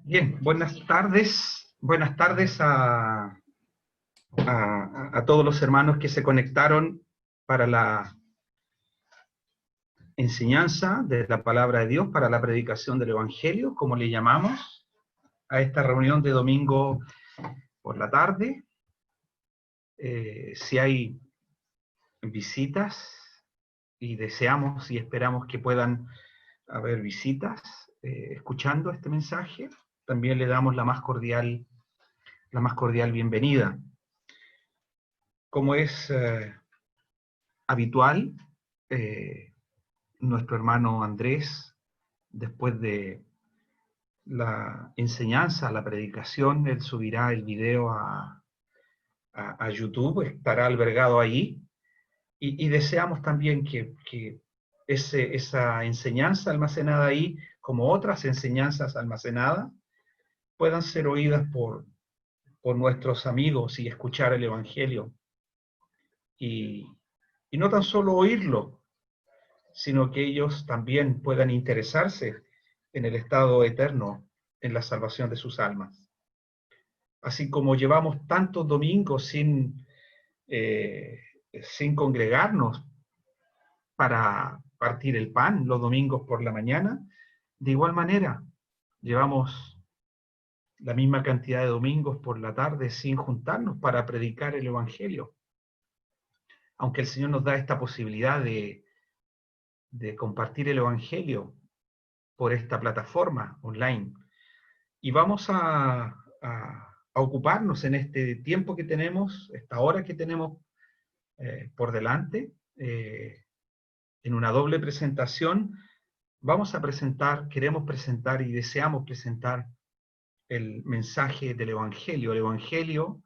Bien, buenas tardes a todos los hermanos que se conectaron para la enseñanza de la palabra de Dios, para la predicación del Evangelio, como le llamamos, a esta reunión de domingo por la tarde. Si hay visitas, y deseamos y esperamos que puedan haber visitas escuchando este mensaje, también le damos la más cordial bienvenida. Como es habitual, nuestro hermano Andrés, después de la enseñanza, la predicación, él subirá el video a YouTube, estará albergado ahí, y deseamos también que esa enseñanza almacenada ahí, como otras enseñanzas almacenadas, puedan ser oídas por nuestros amigos y escuchar el Evangelio. Y no tan solo oírlo, sino que ellos también puedan interesarse en el estado eterno, en la salvación de sus almas. Así como llevamos tantos domingos sin congregarnos para partir el pan los domingos por la mañana, de igual manera llevamos la misma cantidad de domingos por la tarde sin juntarnos para predicar el Evangelio. Aunque el Señor nos da esta posibilidad de compartir el Evangelio por esta plataforma online. Y vamos a ocuparnos en este tiempo que tenemos, esta hora que tenemos por delante, en una doble presentación. Queremos presentar y deseamos presentar el mensaje del Evangelio, el Evangelio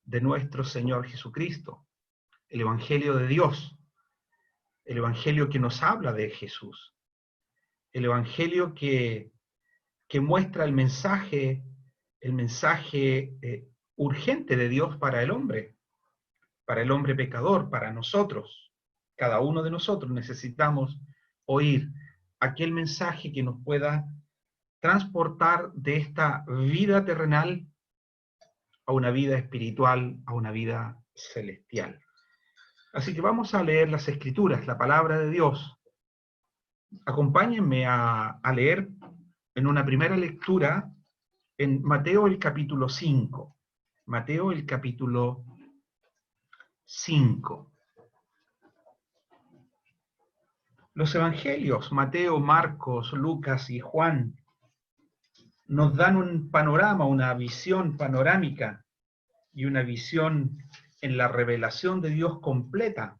de nuestro Señor Jesucristo, el Evangelio de Dios, el Evangelio que nos habla de Jesús, el Evangelio que muestra el mensaje urgente de Dios para el hombre pecador, para nosotros. Cada uno de nosotros necesitamos oír aquel mensaje que nos pueda transportar de esta vida terrenal a una vida espiritual, a una vida celestial. Así que vamos a leer las Escrituras, la palabra de Dios. Acompáñenme a leer en una primera lectura en Mateo el capítulo 5. Mateo el capítulo 5. Los evangelios, Mateo, Marcos, Lucas y Juan, nos dan un panorama, una visión panorámica y una visión en la revelación de Dios completa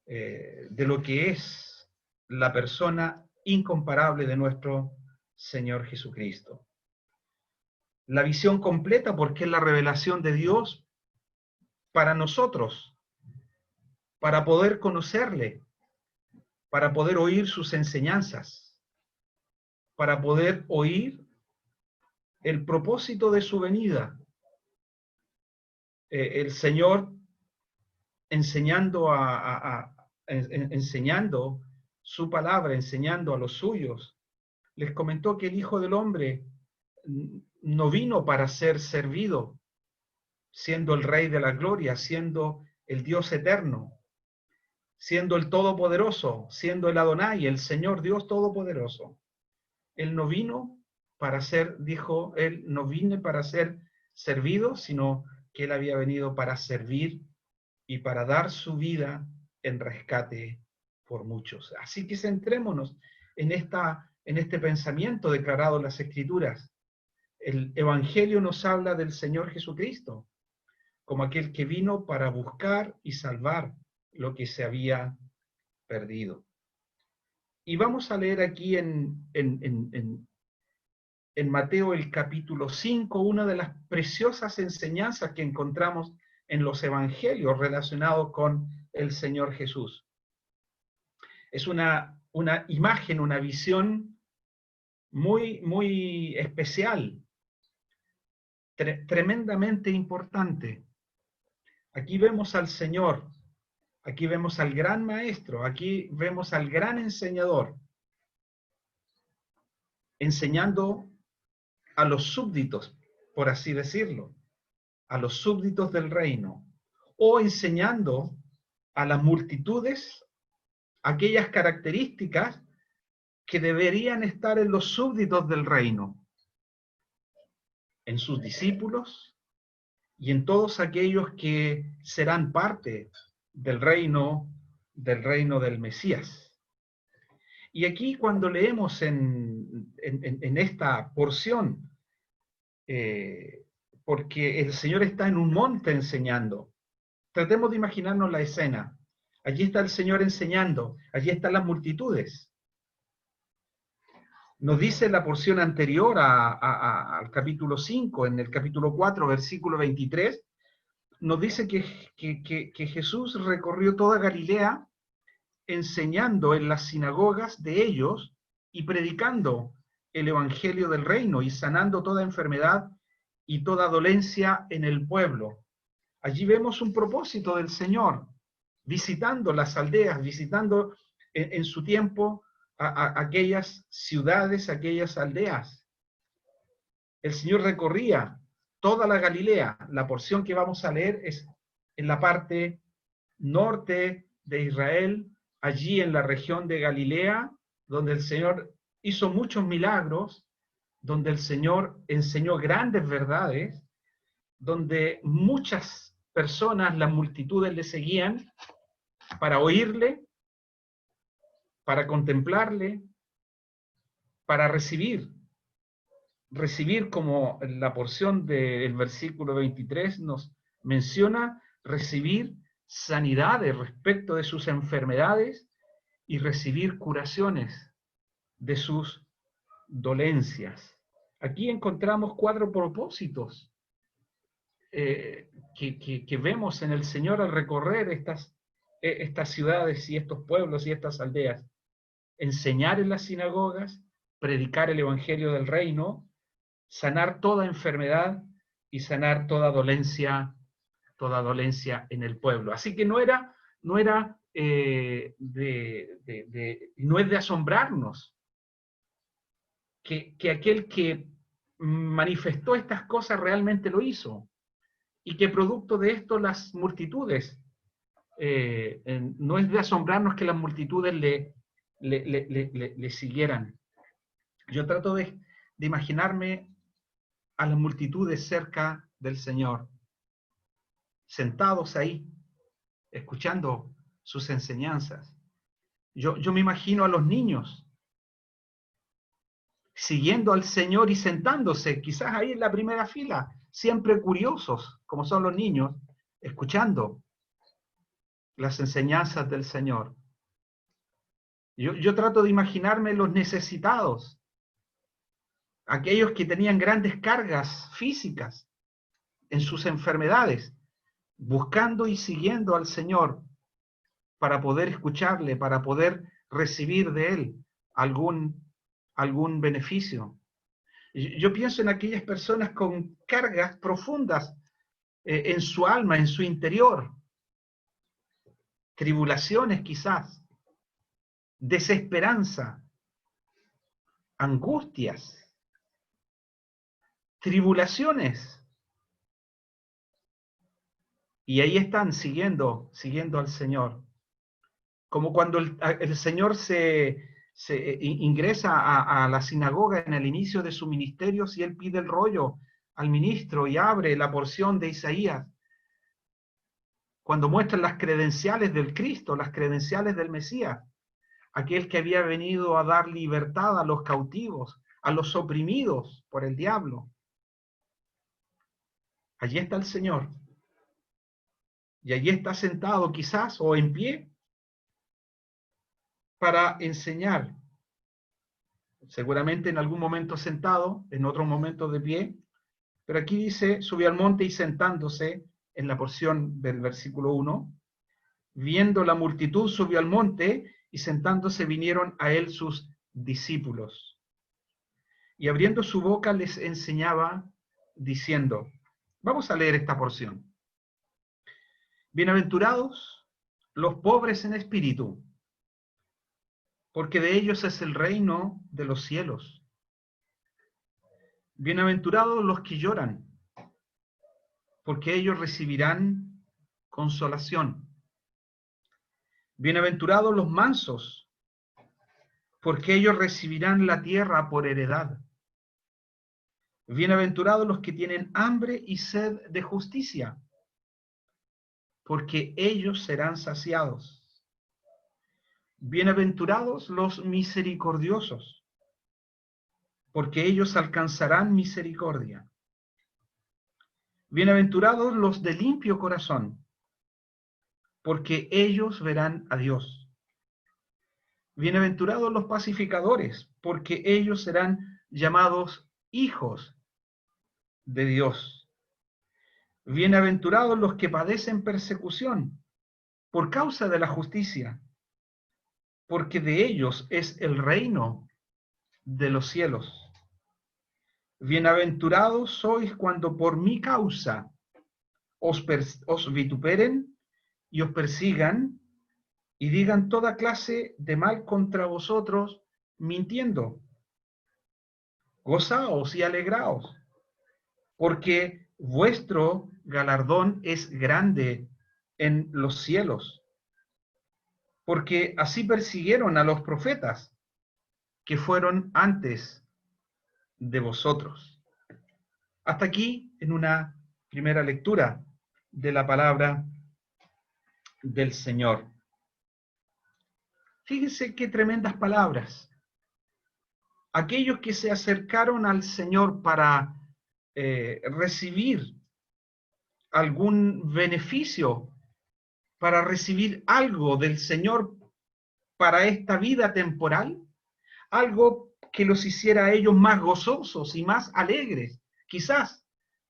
de lo que es la persona incomparable de nuestro Señor Jesucristo. La visión completa porque es la revelación de Dios para nosotros, para poder conocerle, para poder oír sus enseñanzas, para poder oír el propósito de su venida. El Señor enseñando enseñando su palabra, enseñando a los suyos, les comentó que el Hijo del Hombre no vino para ser servido, siendo el Rey de la Gloria, siendo el Dios eterno, siendo el Todopoderoso, siendo el Adonai, el Señor Dios Todopoderoso. Él no vino para ser, dijo, él no vine para ser servido, sino que él había venido para servir y para dar su vida en rescate por muchos. Así que centrémonos en este pensamiento declarado en las Escrituras. El Evangelio nos habla del Señor Jesucristo como aquel que vino para buscar y salvar lo que se había perdido. Y vamos a leer aquí en Mateo el capítulo 5, una de las preciosas enseñanzas que encontramos en los evangelios relacionados con el Señor Jesús. Es una imagen, una visión muy, muy especial, tremendamente importante. Aquí vemos al Señor, aquí vemos al gran maestro, aquí vemos al gran enseñador, enseñando a los súbditos, por así decirlo, a los súbditos del reino, o enseñando a las multitudes aquellas características que deberían estar en los súbditos del reino, en sus discípulos y en todos aquellos que serán parte del reino del Mesías. Y aquí cuando leemos en esta porción, porque el Señor está en un monte enseñando, tratemos de imaginarnos la escena. Allí está el Señor enseñando, allí están las multitudes. Nos dice la porción anterior al capítulo 5, en el capítulo 4, versículo 23, nos dice que Jesús recorrió toda Galilea enseñando en las sinagogas de ellos y predicando el evangelio del reino y sanando toda enfermedad y toda dolencia en el pueblo. Allí vemos un propósito del Señor, visitando las aldeas, visitando en su tiempo a aquellas ciudades, aquellas aldeas. El Señor recorría toda la Galilea. La porción que vamos a leer es en la parte norte de Israel, allí en la región de Galilea, donde el Señor hizo muchos milagros, donde el Señor enseñó grandes verdades, donde muchas personas, las multitudes le seguían para oírle, para contemplarle, para recibir como la porción del versículo 23 nos menciona, recibir sanidades respecto de sus enfermedades y recibir curaciones de sus dolencias. Aquí encontramos 4 propósitos que vemos en el Señor al recorrer estas ciudades y estos pueblos y estas aldeas. Enseñar en las sinagogas, predicar el evangelio del reino, sanar toda enfermedad y sanar toda dolencia en el pueblo. Así que no es de asombrarnos que aquel que manifestó estas cosas realmente lo hizo y que producto de esto las multitudes, no es de asombrarnos que las multitudes le siguieran. Yo trato de imaginarme a las multitudes cerca del Señor, sentados ahí, escuchando sus enseñanzas. Yo me imagino a los niños siguiendo al Señor y sentándose, quizás ahí en la primera fila, siempre curiosos, como son los niños, escuchando las enseñanzas del Señor. Yo trato de imaginarme los necesitados, aquellos que tenían grandes cargas físicas en sus enfermedades, buscando y siguiendo al Señor para poder escucharle, para poder recibir de Él algún beneficio. Yo pienso en aquellas personas con cargas profundas en su alma, en su interior, tribulaciones quizás, desesperanza, angustias, tribulaciones. Y ahí están siguiendo al Señor. Como cuando el Señor se ingresa a la sinagoga en el inicio de su ministerio, si Él pide el rollo al ministro y abre la porción de Isaías, cuando muestran las credenciales del Cristo, las credenciales del Mesías, aquel que había venido a dar libertad a los cautivos, a los oprimidos por el diablo. Allí está el Señor. Y allí está sentado quizás o en pie para enseñar. Seguramente en algún momento sentado, en otro momento de pie. Pero aquí dice, subió al monte y sentándose en la porción del versículo 1, viendo la multitud subió al monte y sentándose vinieron a él sus discípulos. Y abriendo su boca les enseñaba diciendo, vamos a leer esta porción. Bienaventurados los pobres en espíritu, porque de ellos es el reino de los cielos. Bienaventurados los que lloran, porque ellos recibirán consolación. Bienaventurados los mansos, porque ellos recibirán la tierra por heredad. Bienaventurados los que tienen hambre y sed de justicia, porque ellos serán saciados. Bienaventurados los misericordiosos, porque ellos alcanzarán misericordia. Bienaventurados los de limpio corazón, porque ellos verán a Dios. Bienaventurados los pacificadores, porque ellos serán llamados hijos de Dios. Bienaventurados los que padecen persecución por causa de la justicia, porque de ellos es el reino de los cielos. Bienaventurados sois cuando por mi causa os vituperen y os persigan y digan toda clase de mal contra vosotros, mintiendo. Gozaos y alegraos, porque vuestro galardón es grande en los cielos, porque así persiguieron a los profetas que fueron antes de vosotros. Hasta aquí en una primera lectura de la palabra del Señor. Fíjense qué tremendas palabras. Aquellos que se acercaron al Señor para recibir algún beneficio, para recibir algo del Señor para esta vida temporal, algo que los hiciera a ellos más gozosos y más alegres, quizás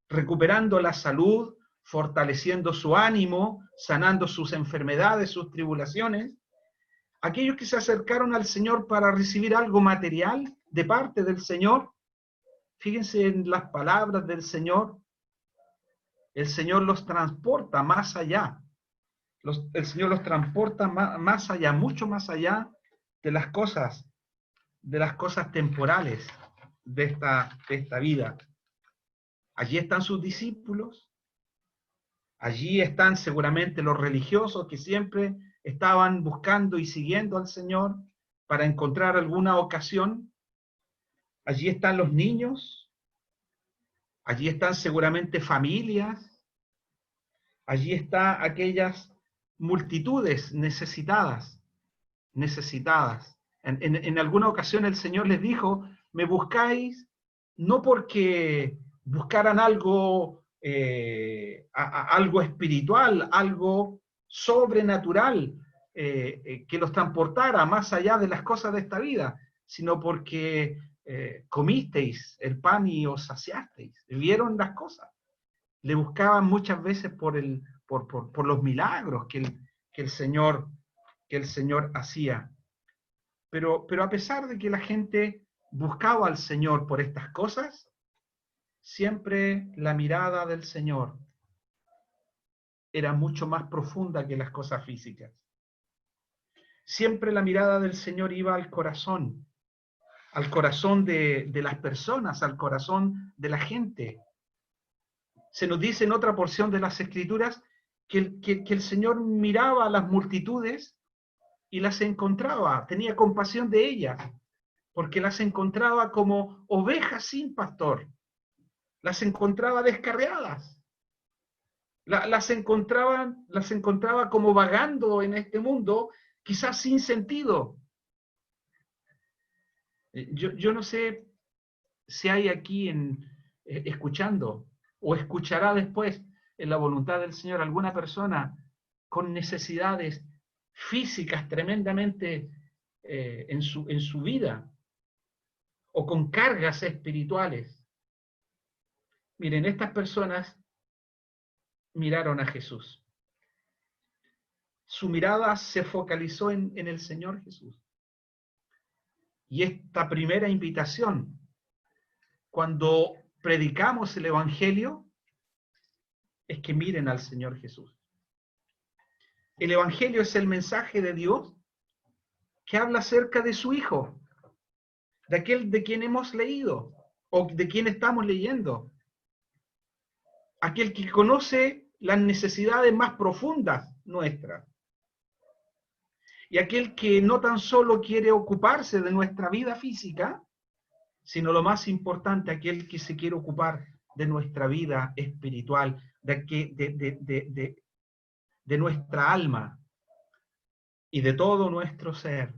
recuperando la salud, fortaleciendo su ánimo, sanando sus enfermedades, sus tribulaciones. Aquellos que se acercaron al Señor para recibir algo material de parte del Señor, fíjense en las palabras del Señor, el Señor los transporta más allá, el Señor los transporta más allá, mucho más allá de las cosas temporales de esta vida. Allí están sus discípulos, allí están seguramente los religiosos que siempre estaban buscando y siguiendo al Señor para encontrar alguna ocasión. Allí están los niños, allí están seguramente familias, allí están aquellas multitudes necesitadas. En alguna ocasión el Señor les dijo, me buscáis no porque buscaran algo, algo espiritual, algo sobrenatural, que los transportara más allá de las cosas de esta vida, sino porque comisteis el pan y os saciasteis, vieron las cosas. Le buscaban muchas veces por los milagros que el Señor hacía. Pero a pesar de que la gente buscaba al Señor por estas cosas, siempre la mirada del Señor era mucho más profunda que las cosas físicas. Siempre la mirada del Señor iba al corazón de las personas, al corazón de la gente. Se nos dice en otra porción de las Escrituras que el Señor miraba a las multitudes y las encontraba, tenía compasión de ellas, porque las encontraba como ovejas sin pastor, las encontraba descarriadas, las encontraba como vagando en este mundo, quizás sin sentido. Yo no sé si hay aquí escuchando o escuchará después en la voluntad del Señor alguna persona con necesidades físicas tremendamente en su vida o con cargas espirituales. Miren, estas personas miraron a Jesús. Su mirada se focalizó en el Señor Jesús. Y esta primera invitación, cuando predicamos el Evangelio, es que miren al Señor Jesús. El Evangelio es el mensaje de Dios que habla acerca de su Hijo, de aquel de quien hemos leído, ¿O de quién estamos leyendo? Aquel que conoce las necesidades más profundas nuestras. Y aquel que no tan solo quiere ocuparse de nuestra vida física, sino lo más importante, aquel que se quiere ocupar de nuestra vida espiritual, de nuestra alma y de todo nuestro ser.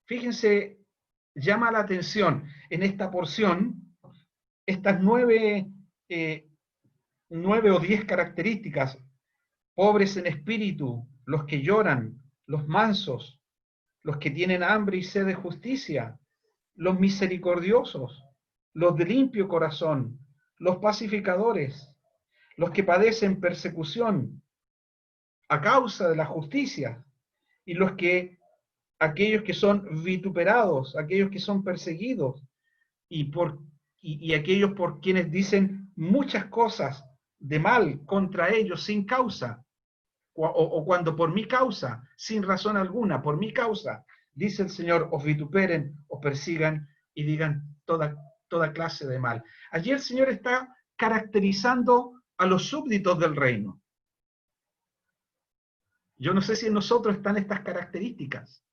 Fíjense, llama la atención en esta porción estas 9 o 10 características: pobres en espíritu, los que lloran, los mansos, los que tienen hambre y sed de justicia, los misericordiosos, los de limpio corazón, los pacificadores, los que padecen persecución a causa de la justicia, y aquellos que son vituperados, aquellos que son perseguidos, y aquellos por quienes dicen muchas cosas de mal contra ellos sin causa, o cuando por mi causa, sin razón alguna, por mi causa, dice el Señor, os vituperen, os persigan y digan toda clase de mal. Allí el Señor está caracterizando a los súbditos del reino. Yo no sé si en nosotros están estas características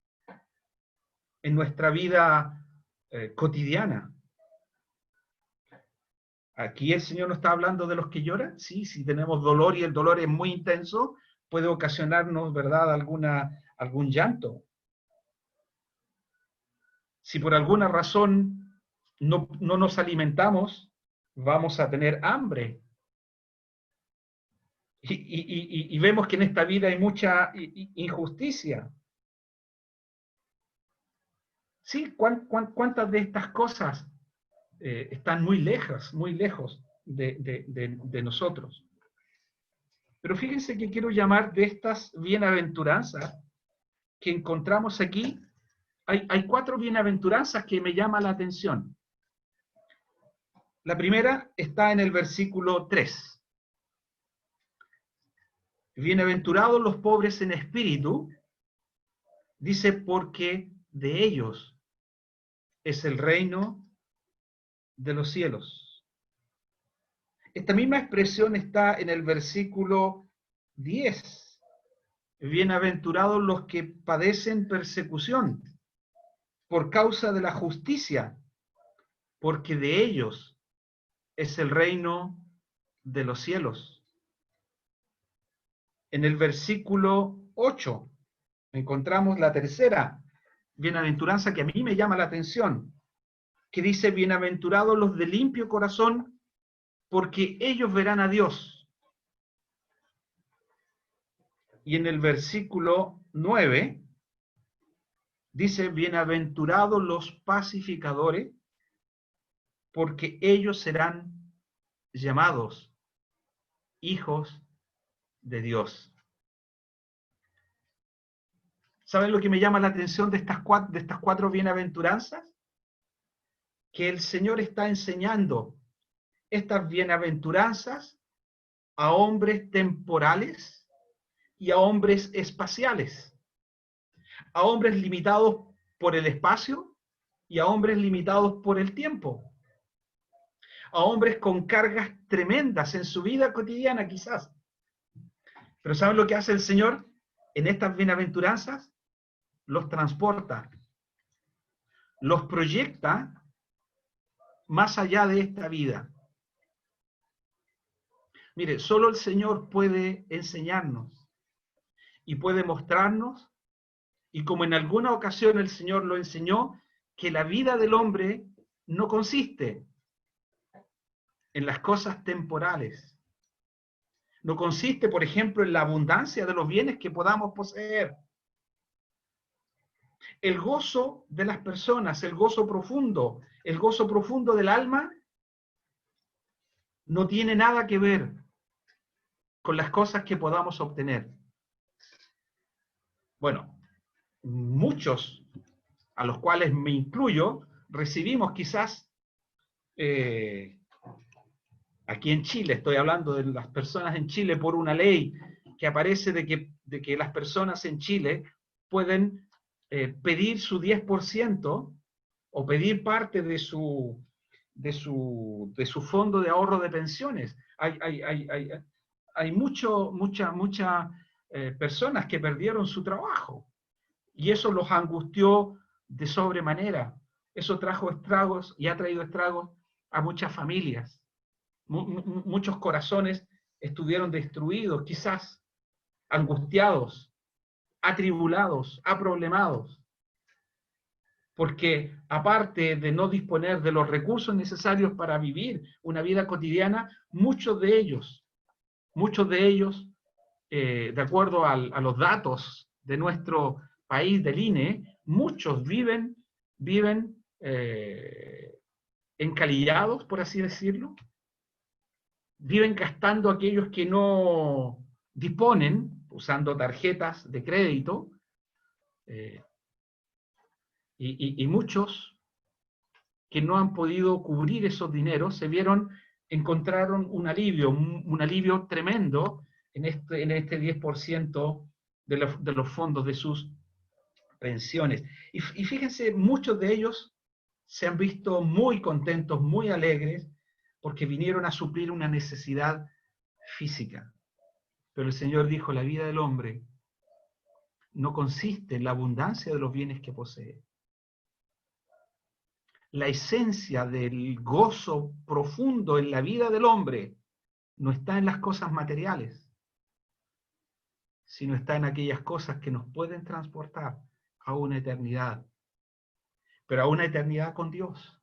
en nuestra vida cotidiana. Aquí el Señor no está hablando de los que lloran. Sí, si tenemos dolor y el dolor es muy intenso, puede ocasionarnos, ¿verdad?, algún llanto. Si por alguna razón no nos alimentamos, vamos a tener hambre. Y vemos que en esta vida hay mucha injusticia. Sí, ¿cuántas de estas cosas están muy lejos de nosotros? Pero fíjense que quiero llamar de estas bienaventuranzas que encontramos aquí, hay 4 bienaventuranzas que me llaman la atención. La primera está en el versículo 3. Bienaventurados los pobres en espíritu, dice, porque de ellos es el reino de los cielos. Esta misma expresión está en el versículo 10. Bienaventurados los que padecen persecución por causa de la justicia, porque de ellos es el reino de los cielos. En el versículo 8 encontramos la tercera bienaventuranza que a mí me llama la atención, que dice, bienaventurados los de limpio corazón, porque ellos verán a Dios. Y en el versículo 9 dice, bienaventurados los pacificadores, porque ellos serán llamados hijos de Dios. ¿Saben lo que me llama la atención de estas 4 bienaventuranzas? Que el Señor está enseñando estas bienaventuranzas a hombres temporales y a hombres espaciales, a hombres limitados por el espacio y a hombres limitados por el tiempo, a hombres con cargas tremendas en su vida cotidiana quizás. Pero ¿saben lo que hace el Señor en estas bienaventuranzas? Los transporta, los proyecta más allá de esta vida. Mire, solo el Señor puede enseñarnos y puede mostrarnos, y como en alguna ocasión el Señor lo enseñó, que la vida del hombre no consiste en las cosas temporales. No consiste, por ejemplo, en la abundancia de los bienes que podamos poseer. El gozo de las personas, el gozo profundo del alma, no tiene nada que ver con las cosas que podamos obtener. Bueno, muchos, a los cuales me incluyo, recibimos quizás, aquí en Chile, estoy hablando de las personas en Chile, por una ley que aparece de que las personas en Chile pueden pedir su 10% o pedir parte de su fondo de ahorro de pensiones. Hay muchas personas que perdieron su trabajo y eso los angustió de sobremanera. Eso trajo estragos y ha traído estragos a muchas familias. Muchos corazones estuvieron destruidos, quizás angustiados, atribulados, aproblemados, porque aparte de no disponer de los recursos necesarios para vivir una vida cotidiana, muchos de ellos, de acuerdo a los datos de nuestro país, del INE, muchos viven encalillados, por así decirlo, viven gastando aquellos que no disponen, usando tarjetas de crédito, y muchos que no han podido cubrir esos dineros encontraron un alivio tremendo en este 10% de los fondos de sus pensiones. Y fíjense, muchos de ellos se han visto muy contentos, muy alegres, porque vinieron a suplir una necesidad física. Pero el Señor dijo, la vida del hombre no consiste en la abundancia de los bienes que posee. La esencia del gozo profundo en la vida del hombre no está en las cosas materiales, sino está en aquellas cosas que nos pueden transportar a una eternidad, pero a una eternidad con Dios.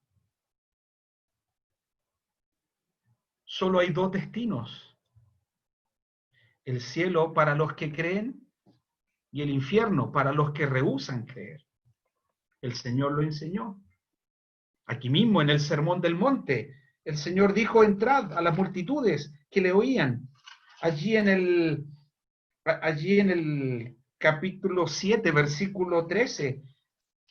Solo hay dos destinos: el cielo para los que creen y el infierno para los que rehúsan creer. El Señor lo enseñó. Aquí mismo en el Sermón del Monte, el Señor dijo, entrad a las multitudes que le oían. Allí en el capítulo 7, versículo 13,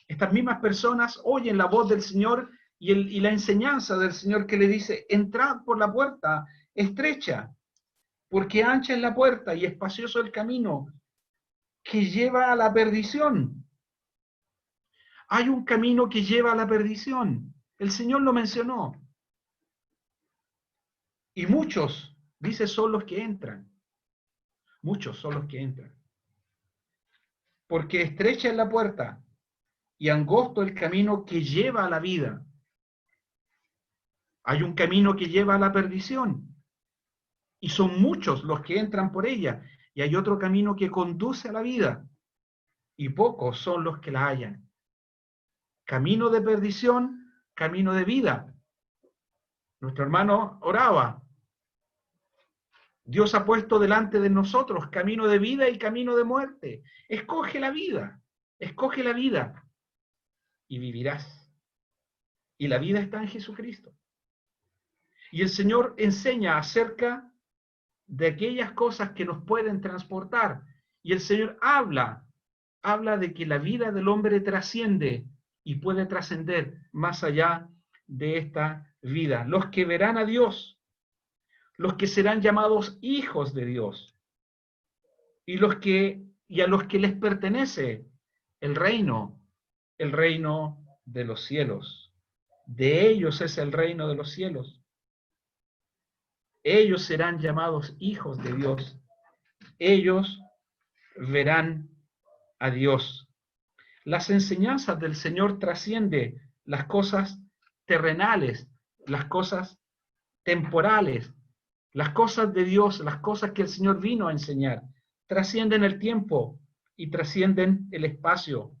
estas mismas personas oyen la voz del Señor y la enseñanza del Señor que le dice, entrad por la puerta estrecha, porque ancha es la puerta y espacioso el camino que lleva a la perdición. Hay un camino que lleva a la perdición. El Señor lo mencionó. Y muchos, dice, son los que entran. Muchos son los que entran. Porque estrecha es la puerta y angosto el camino que lleva a la vida. Hay un camino que lleva a la perdición. Y son muchos los que entran por ella. Y hay otro camino que conduce a la vida. Y pocos son los que la hallan. Camino de perdición, camino de vida. Nuestro hermano oraba. Dios ha puesto delante de nosotros camino de vida y camino de muerte. Escoge la vida y vivirás. Y la vida está en Jesucristo. Y el Señor enseña acerca de aquellas cosas que nos pueden transportar. Y el Señor habla de que la vida del hombre trasciende y puede trascender más allá de esta vida. Los que verán a Dios, los que serán llamados hijos de Dios, y a los que les pertenece el reino de los cielos. De ellos es el reino de los cielos. Ellos serán llamados hijos de Dios. Ellos verán a Dios. Las enseñanzas del Señor trascienden las cosas terrenales, las cosas temporales, las cosas de Dios, las cosas que el Señor vino a enseñar. Trascienden el tiempo y trascienden el espacio.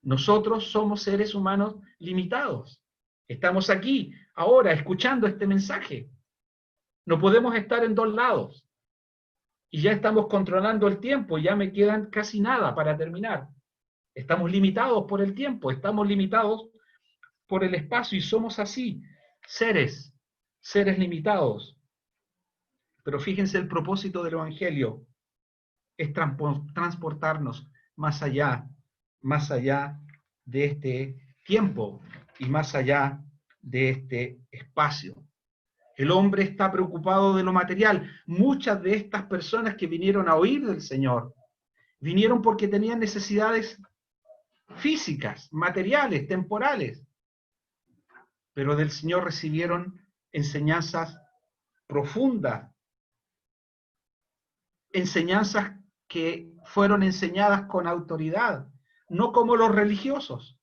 Nosotros somos seres humanos limitados. Estamos aquí, ahora, escuchando este mensaje. No podemos estar en dos lados. Y ya estamos controlando el tiempo, ya me quedan casi nada para terminar. Estamos limitados por el tiempo, estamos limitados por el espacio y somos así, seres limitados. Pero fíjense, el propósito del Evangelio es transportarnos más allá de este tiempo y más allá de este espacio. El hombre está preocupado de lo material. Muchas de estas personas que vinieron a oír del Señor, vinieron porque tenían necesidades físicas, materiales, temporales. pero del Señor recibieron enseñanzas profundas, enseñanzas que fueron enseñadas con autoridad, no como los religiosos.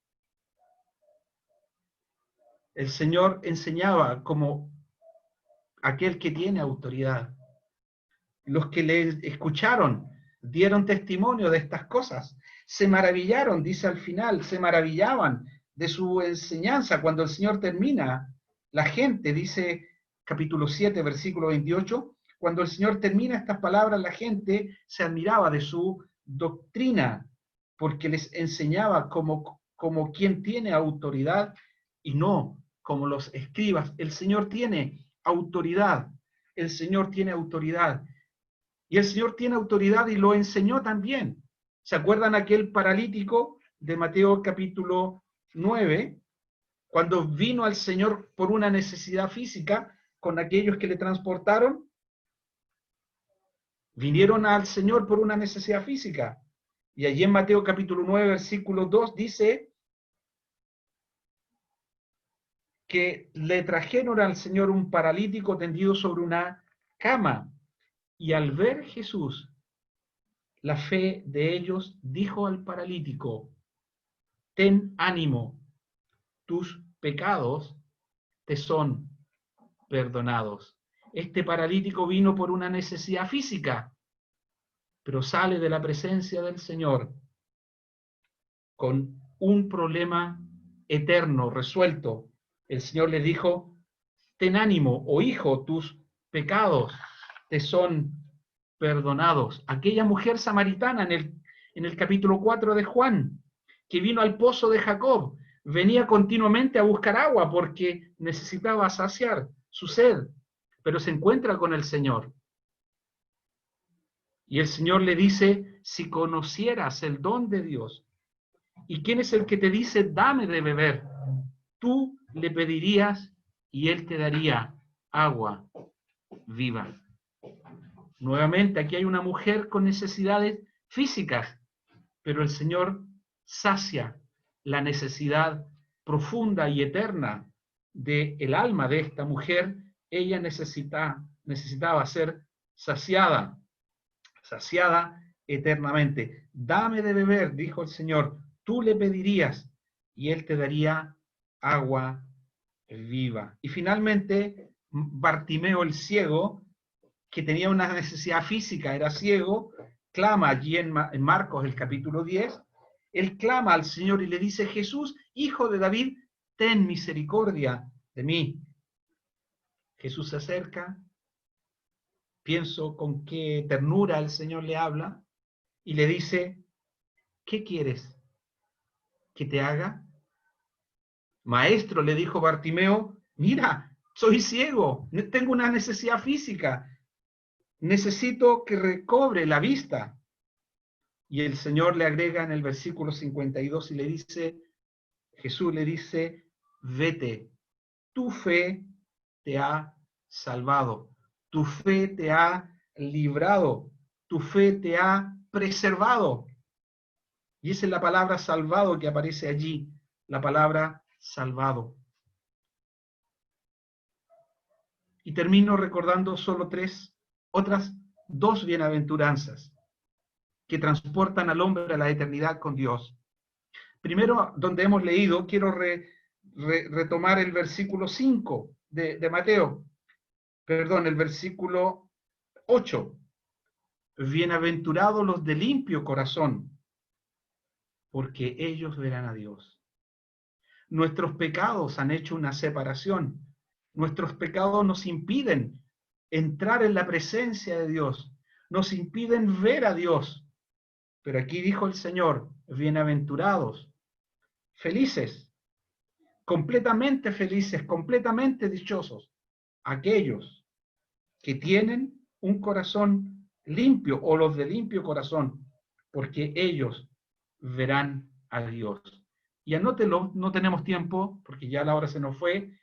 El Señor enseñaba como aquel que tiene autoridad. Los que le escucharon dieron testimonio de estas cosas, se maravillaron, dice al final, se maravillaban de su enseñanza. Cuando el Señor termina, la gente, dice capítulo 7, versículo 28, cuando el Señor termina estas palabras, la gente se admiraba de su doctrina, porque les enseñaba como quien tiene autoridad y no como los escribas. El Señor tiene autoridad, el Señor tiene autoridad. Y el Señor tiene autoridad y lo enseñó también. ¿Se acuerdan aquel paralítico de Mateo capítulo 9? Cuando vino al Señor por una necesidad física con aquellos que le transportaron. Vinieron al Señor por una necesidad física. Y allí en Mateo capítulo 9, versículo 2 dice que le trajeron al Señor un paralítico tendido sobre una cama. Y al ver Jesús la fe de ellos, dijo al paralítico: ten ánimo, tus pecados te son perdonados. Este paralítico vino por una necesidad física, pero sale de la presencia del Señor con un problema eterno resuelto. El Señor le dijo: ten ánimo, oh hijo, tus pecados te son perdonados. Aquella mujer samaritana en el capítulo 4 de Juan, que vino al pozo de Jacob, venía continuamente a buscar agua porque necesitaba saciar su sed, pero se encuentra con el Señor. Y el Señor le dice: si conocieras el don de Dios, ¿y quién es el que te dice dame de beber? Tú le pedirías y Él te daría agua viva. Nuevamente, aquí hay una mujer con necesidades físicas, pero el Señor sacia la necesidad profunda y eterna del alma de esta mujer. Ella necesitaba ser saciada eternamente. Dame de beber, dijo el Señor, tú le pedirías y Él te daría agua viva. Y finalmente, Bartimeo el ciego, que tenía una necesidad física, era ciego, clama allí en Marcos, el capítulo 10, él clama al Señor y le dice: Jesús, hijo de David, ten misericordia de mí. Jesús se acerca, pienso con qué ternura el Señor le habla, y le dice: ¿qué quieres que te haga? Maestro, le dijo Bartimeo, mira, soy ciego, tengo una necesidad física, necesito que recobre la vista. Y el Señor le agrega en el versículo 52 y le dice, Jesús le dice: vete, tu fe te ha salvado, tu fe te ha librado, tu fe te ha preservado. Y esa es la palabra salvado que aparece allí, la palabra salvado. Y termino recordando solo otras dos bienaventuranzas que transportan al hombre a la eternidad con Dios. Primero, donde hemos leído, quiero retomar el versículo 5 de Mateo, perdón, el versículo 8. Bienaventurados los de limpio corazón, porque ellos verán a Dios. Nuestros pecados han hecho una separación. Nuestros pecados nos impiden entrar en la presencia de Dios, nos impiden ver a Dios. Pero aquí dijo el Señor: bienaventurados, felices, completamente dichosos, aquellos que tienen un corazón limpio, o los de limpio corazón, porque ellos verán a Dios. Y anótelo, no tenemos tiempo, porque ya la hora se nos fue.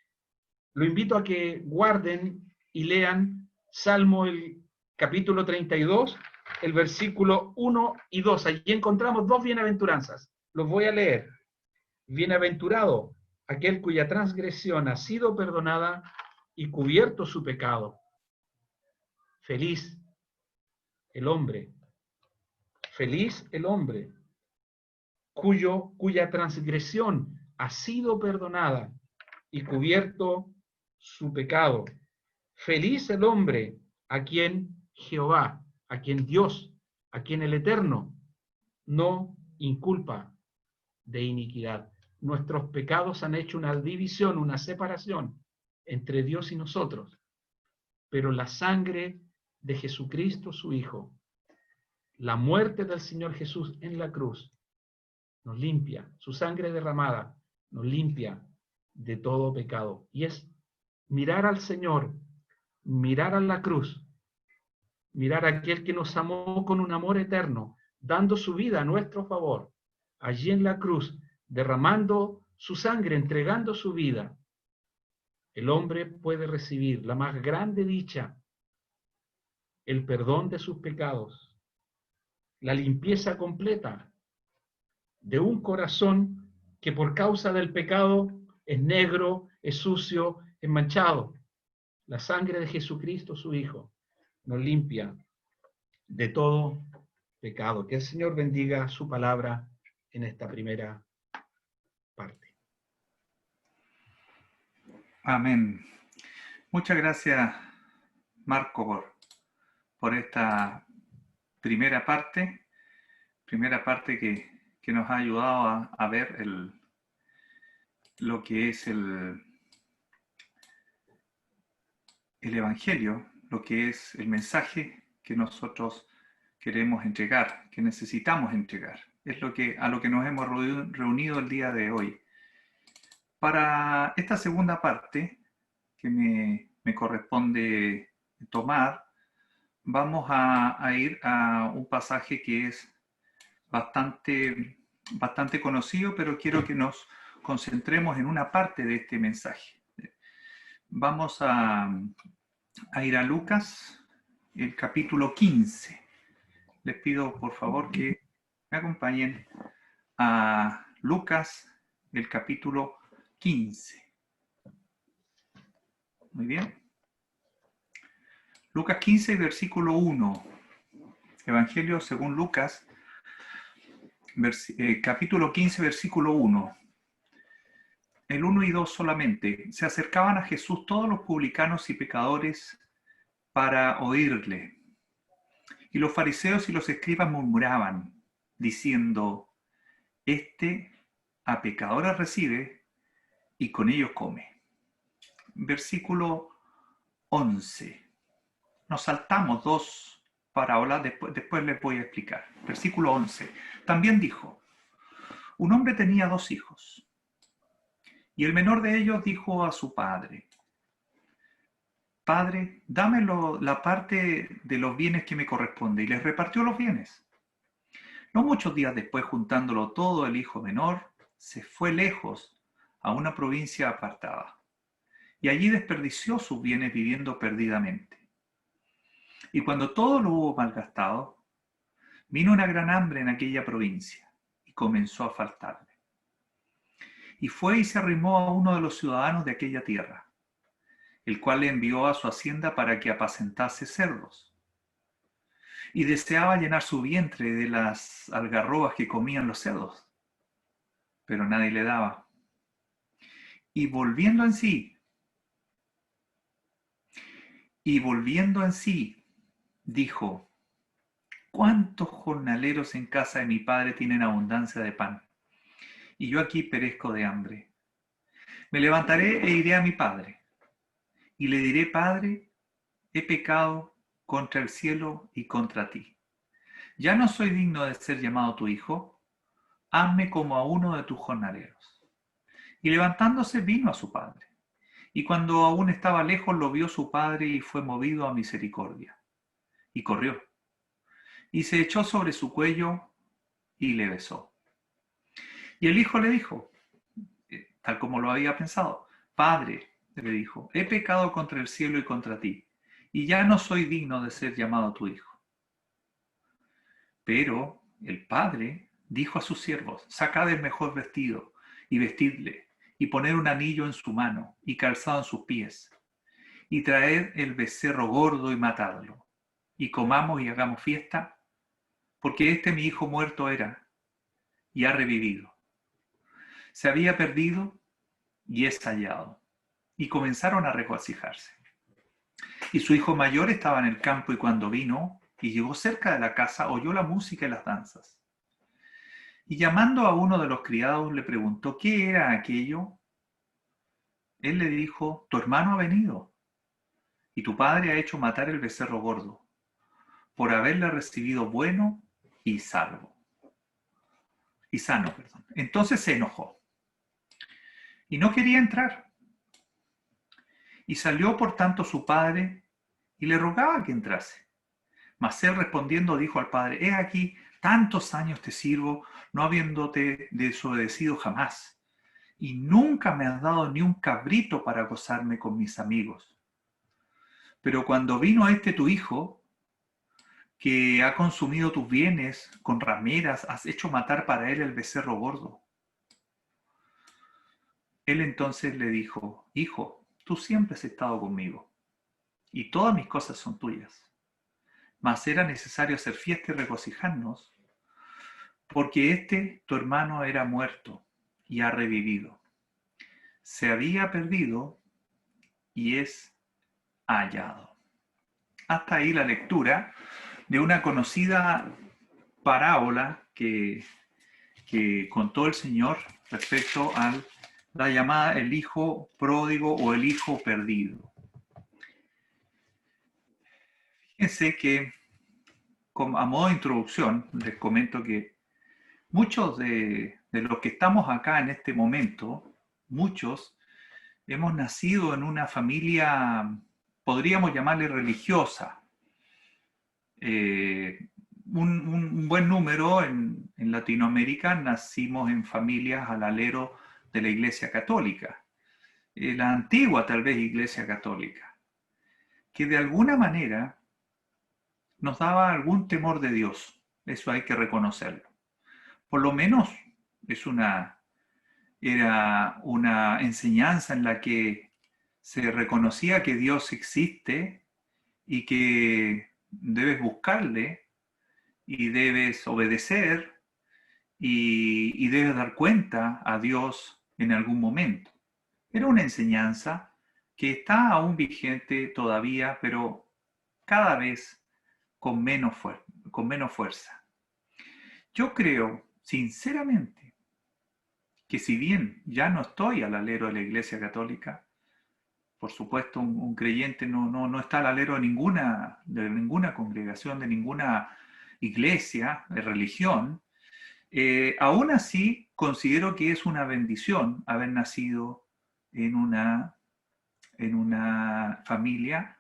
Lo invito a que guarden y lean Salmo el capítulo 32, el versículo 1 y 2. Allí encontramos dos bienaventuranzas. Los voy a leer. Bienaventurado aquel cuya transgresión ha sido perdonada y cubierto su pecado. Feliz el hombre cuya transgresión ha sido perdonada y cubierto su pecado. Feliz el hombre a quien Jehová, a quien Dios, a quien el Eterno no inculpa de iniquidad. Nuestros pecados han hecho una división, una separación entre Dios y nosotros, pero la sangre de Jesucristo, su Hijo, la muerte del Señor Jesús en la cruz, nos limpia, su sangre derramada nos limpia de todo pecado. Y es mirar al Señor, mirar a la cruz, mirar a aquel que nos amó con un amor eterno, dando su vida a nuestro favor, allí en la cruz, derramando su sangre, entregando su vida. El hombre puede recibir la más grande dicha, el perdón de sus pecados, la limpieza completa de un corazón que por causa del pecado es negro, es sucio, es manchado. La sangre de Jesucristo, su Hijo, nos limpia de todo pecado. Que el Señor bendiga su palabra en esta primera parte. Amén. Muchas gracias, Marco, por esta primera parte que nos ha ayudado a ver lo que es el Evangelio, lo que es el mensaje que nosotros queremos entregar, que necesitamos entregar. Es a lo que nos hemos reunido el día de hoy. Para esta segunda parte, que me corresponde tomar, vamos a ir a un pasaje que es bastante conocido, pero quiero que nos concentremos en una parte de este mensaje. Vamos a ir a Lucas, el capítulo 15. Les pido por favor que me acompañen a Lucas, el capítulo 15. Muy bien. Lucas 15, versículo 1. Evangelio según Lucas, capítulo 15, versículo 1. El 1 y 2 solamente. Se acercaban a Jesús todos los publicanos y pecadores para oírle. Y los fariseos y los escribas murmuraban, diciendo, este a pecadores recibe y con ellos come. Versículo 11. Nos saltamos dos parábolas, después les voy a explicar. Versículo 11. También dijo, un hombre tenía 2 hijos, y el menor de ellos dijo a su padre, Padre, dame la parte de los bienes que me corresponde, y les repartió los bienes. No muchos días después, juntándolo todo, el hijo menor se fue lejos a una provincia apartada, y allí desperdició sus bienes viviendo perdidamente. Y cuando todo lo hubo malgastado, vino una gran hambre en aquella provincia, y comenzó a faltarle. Y fue y se arrimó a uno de los ciudadanos de aquella tierra, el cual le envió a su hacienda para que apacentase cerdos. Y deseaba llenar su vientre de las algarrobas que comían los cerdos, pero nadie le daba. Y volviendo en sí, dijo, ¿cuántos jornaleros en casa de mi padre tienen abundancia de pan? Y yo aquí perezco de hambre. Me levantaré e iré a mi padre, y le diré, Padre, he pecado contra el cielo y contra ti. Ya no soy digno de ser llamado tu hijo, hazme como a uno de tus jornaleros. Y levantándose vino a su padre. Y cuando aún estaba lejos lo vio su padre y fue movido a misericordia. Y corrió. Y se echó sobre su cuello y le besó. Y el hijo le dijo, tal como lo había pensado, Padre, le dijo, he pecado contra el cielo y contra ti, y ya no soy digno de ser llamado tu hijo. Pero el padre dijo a sus siervos, sacad el mejor vestido y vestidle, y poner un anillo en su mano y calzado en sus pies, y traed el becerro gordo y matadlo, y comamos y hagamos fiesta, porque este mi hijo muerto era, y ha revivido. Se había perdido, y es hallado. Y comenzaron a regocijarse. Y su hijo mayor estaba en el campo, y cuando vino, y llegó cerca de la casa, oyó la música y las danzas. Y llamando a uno de los criados, le preguntó, ¿qué era aquello? Él le dijo, tu hermano ha venido, y tu padre ha hecho matar el becerro gordo, por haberle recibido bueno y salvo. Y sano, perdón. Entonces se enojó, y no quería entrar. Y salió por tanto su padre, y le rogaba que entrase. Mas él respondiendo dijo al padre, he aquí, tantos años te sirvo, no habiéndote desobedecido jamás, y nunca me has dado ni un cabrito para gozarme con mis amigos. Pero cuando vino tu hijo, que ha consumido tus bienes con rameras, has hecho matar para él el becerro gordo. Él entonces le dijo, hijo, tú siempre has estado conmigo, y todas mis cosas son tuyas. Mas era necesario hacer fiesta y regocijarnos, porque tu hermano era muerto y ha revivido. Se había perdido y es hallado. Hasta ahí la lectura de una conocida parábola que contó el Señor respecto a la llamada el hijo pródigo o el hijo perdido. Fíjense que, a modo de introducción, les comento que muchos de los que estamos acá en este momento, muchos hemos nacido en una familia, podríamos llamarle religiosa. Un buen número en Latinoamérica nacimos en familias al alero de la Iglesia Católica, la antigua tal vez Iglesia Católica, que de alguna manera nos daba algún temor de Dios, eso hay que reconocerlo. Por lo menos era una enseñanza en la que se reconocía que Dios existe y que debes buscarle y debes obedecer y debes dar cuenta a Dios en algún momento. Era una enseñanza que está aún vigente todavía, pero cada vez con menos fuerza. Yo creo, sinceramente, que si bien ya no estoy al alero de la Iglesia Católica, por supuesto un creyente no está al alero de ninguna congregación, de ninguna iglesia, de religión, aún así considero que es una bendición haber nacido en una familia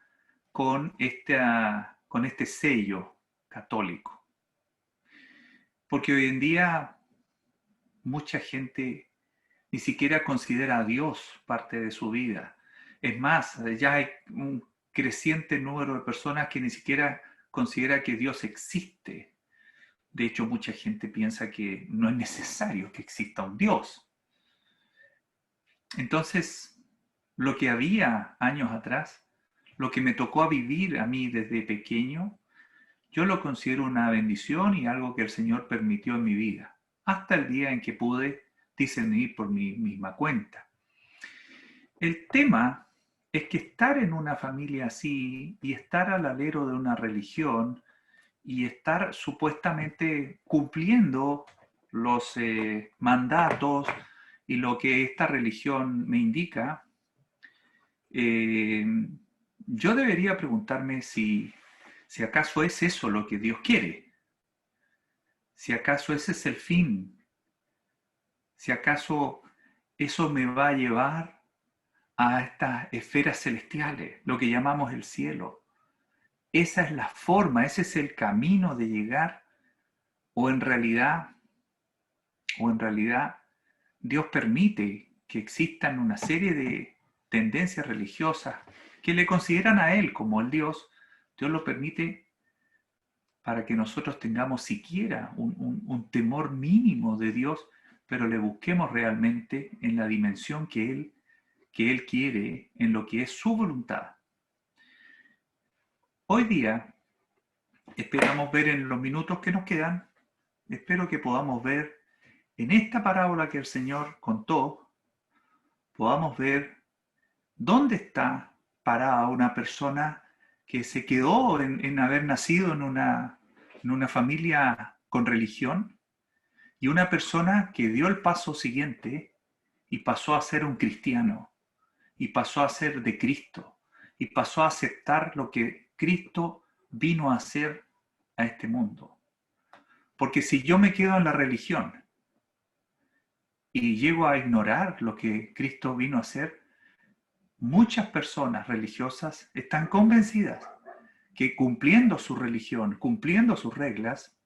con este sello católico. Porque hoy en día mucha gente ni siquiera considera a Dios parte de su vida. Es más, ya hay un creciente número de personas que ni siquiera considera que Dios existe. De hecho, mucha gente piensa que no es necesario que exista un Dios. Entonces, lo que había años atrás, lo que me tocó a vivir a mí desde pequeño, yo lo considero una bendición y algo que el Señor permitió en mi vida, hasta el día en que pude discernir por mi misma cuenta. El tema es que estar en una familia así y estar al alero de una religión y estar supuestamente cumpliendo los mandatos y lo que esta religión me indica, yo debería preguntarme si acaso es eso lo que Dios quiere, si acaso ese es el fin, si acaso eso me va a llevar a estas esferas celestiales, lo que llamamos el cielo. Esa es la forma, ese es el camino de llegar, o en realidad Dios permite que existan una serie de tendencias religiosas que le consideran a Él como el Dios. Dios lo permite para que nosotros tengamos siquiera un temor mínimo de Dios, pero le busquemos realmente en la dimensión que Él quiere, en lo que es su voluntad. Hoy día esperamos ver en los minutos que nos quedan, espero que podamos ver en esta parábola que el Señor contó, podamos ver dónde está parada una persona que se quedó en haber nacido en una familia con religión y una persona que dio el paso siguiente y pasó a ser un cristiano y pasó a ser de Cristo y pasó a aceptar lo que Cristo vino a hacer a este mundo. Porque si yo me quedo en la religión y llego a ignorar lo que Cristo vino a hacer, muchas personas religiosas están convencidas que cumpliendo su religión, cumpliendo sus reglas,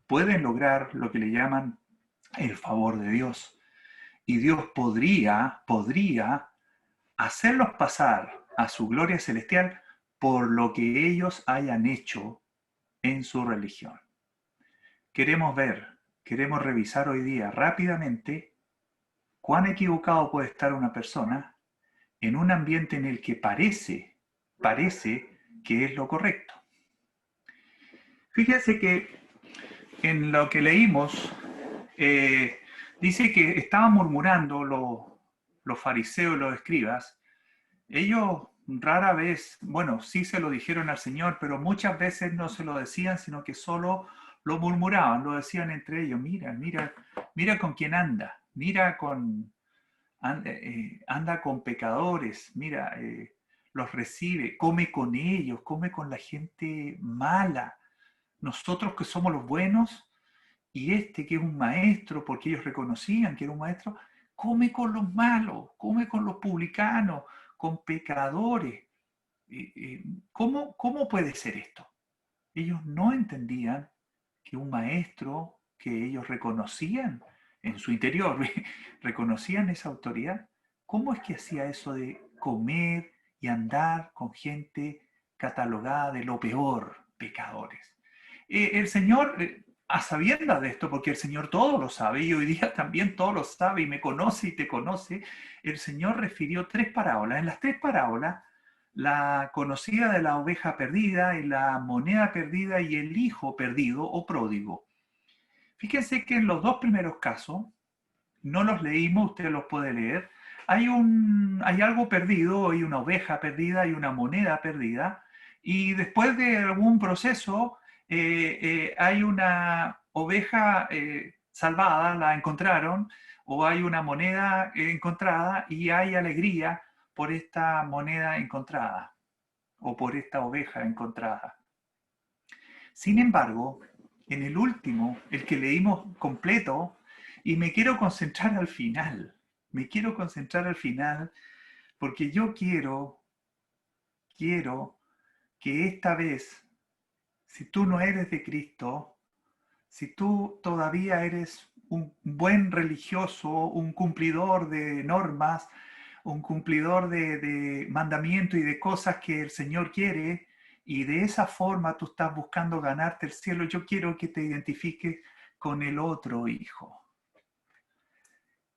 pueden lograr lo que le llaman el favor de Dios. Y Dios podría hacerlos pasar a su gloria celestial por lo que ellos hayan hecho en su religión. Queremos revisar hoy día rápidamente cuán equivocado puede estar una persona en un ambiente en el que parece que es lo correcto. Fíjense que en lo que leímos, dice que estaban murmurando los fariseos y los escribas. Ellos rara vez, bueno, sí se lo dijeron al Señor, pero muchas veces no se lo decían, sino que solo lo murmuraban, lo decían entre ellos. Mira con quién anda, anda con pecadores, mira, los recibe, come con ellos, come con la gente mala. Nosotros que somos los buenos, y este que es un maestro, porque ellos reconocían que era un maestro, come con los malos, come con los publicanos, con pecadores. ¿Cómo puede ser esto? Ellos no entendían que un maestro que ellos reconocían en su interior, reconocían esa autoridad, ¿cómo es que hacía eso de comer y andar con gente catalogada de lo peor, pecadores? El Señor, a sabiendas de esto, porque el Señor todo lo sabe, y hoy día también todo lo sabe, y me conoce y te conoce, el Señor refirió 3 parábolas. En las 3 parábolas, la conocida de la oveja perdida, y la moneda perdida, y el hijo perdido o pródigo. Fíjense que en los 2 primeros casos, no los leímos, usted los puede leer, hay algo perdido, hay una oveja perdida, hay una moneda perdida, y después de algún proceso hay una oveja salvada, la encontraron, o hay una moneda encontrada y hay alegría por esta moneda encontrada o por esta oveja encontrada. Sin embargo, en el último, el que leímos completo, y me quiero concentrar al final, porque yo quiero que esta vez, si tú no eres de Cristo, si tú todavía eres un buen religioso, un cumplidor de normas, un cumplidor de mandamientos y de cosas que el Señor quiere, y de esa forma tú estás buscando ganarte el cielo, yo quiero que te identifiques con el otro hijo.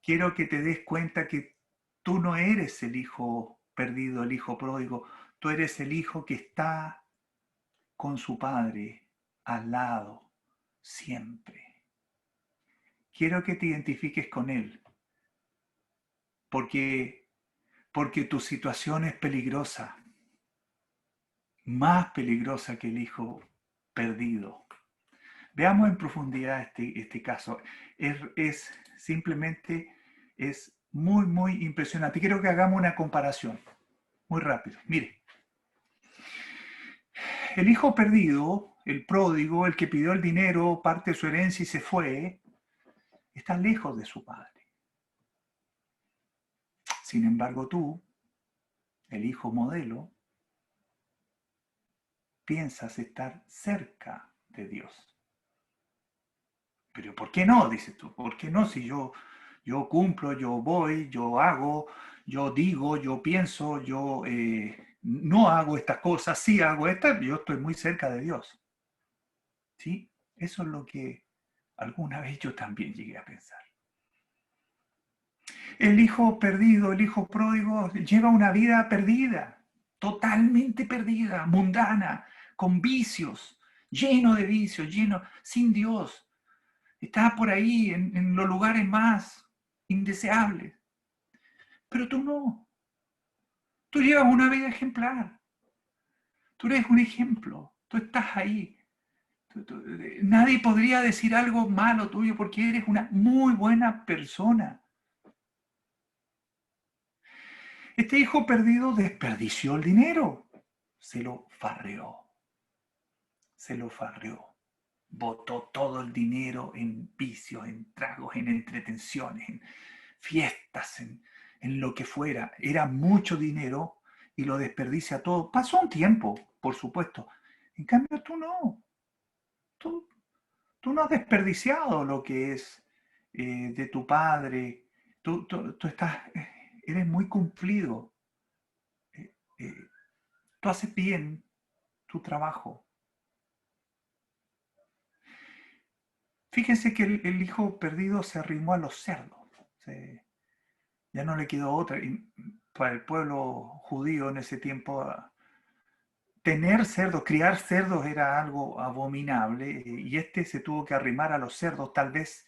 Quiero que te des cuenta que tú no eres el hijo perdido, el hijo pródigo, tú eres el hijo que está con su padre al lado siempre. Quiero que te identifiques con él, porque tu situación es peligrosa, más peligrosa que el hijo perdido. Veamos en profundidad este caso. Simplemente es muy, muy impresionante. Quiero que hagamos una comparación, muy rápido. Mire, el hijo perdido, el pródigo, el que pidió el dinero, parte de su herencia y se fue, está lejos de su padre. Sin embargo, tú, el hijo modelo, piensas estar cerca de Dios. Pero ¿por qué no? Dices tú. ¿Por qué no? Si yo cumplo, yo voy, yo hago, yo digo, yo pienso, yo no hago estas cosas, sí hago estas, yo estoy muy cerca de Dios. ¿Sí? Eso es lo que alguna vez yo también llegué a pensar. El hijo perdido, el hijo pródigo, lleva una vida perdida, totalmente perdida, mundana, con vicios, lleno de vicios, lleno, sin Dios. Está por ahí en los lugares más indeseables. Pero tú no. Tú llevas una vida ejemplar. Tú eres un ejemplo. Tú estás ahí. Nadie podría decir algo malo tuyo porque eres una muy buena persona. Este hijo perdido desperdició el dinero. Se lo farreó. Se lo farreó. Botó todo el dinero en vicios, en tragos, en entretenciones, en fiestas, en lo que fuera. Era mucho dinero y lo desperdicia todo. Pasó un tiempo, por supuesto. En cambio, tú no. Tú, tú no has desperdiciado lo que es de tu padre. Tú estás, eres muy cumplido. Eh, eh, Tú haces bien tu trabajo. Fíjense que el hijo perdido se arrimó a los cerdos. Ya no le quedó otra. Y para el pueblo judío en ese tiempo, tener cerdos, criar cerdos era algo abominable. Y este se tuvo que arrimar a los cerdos, tal vez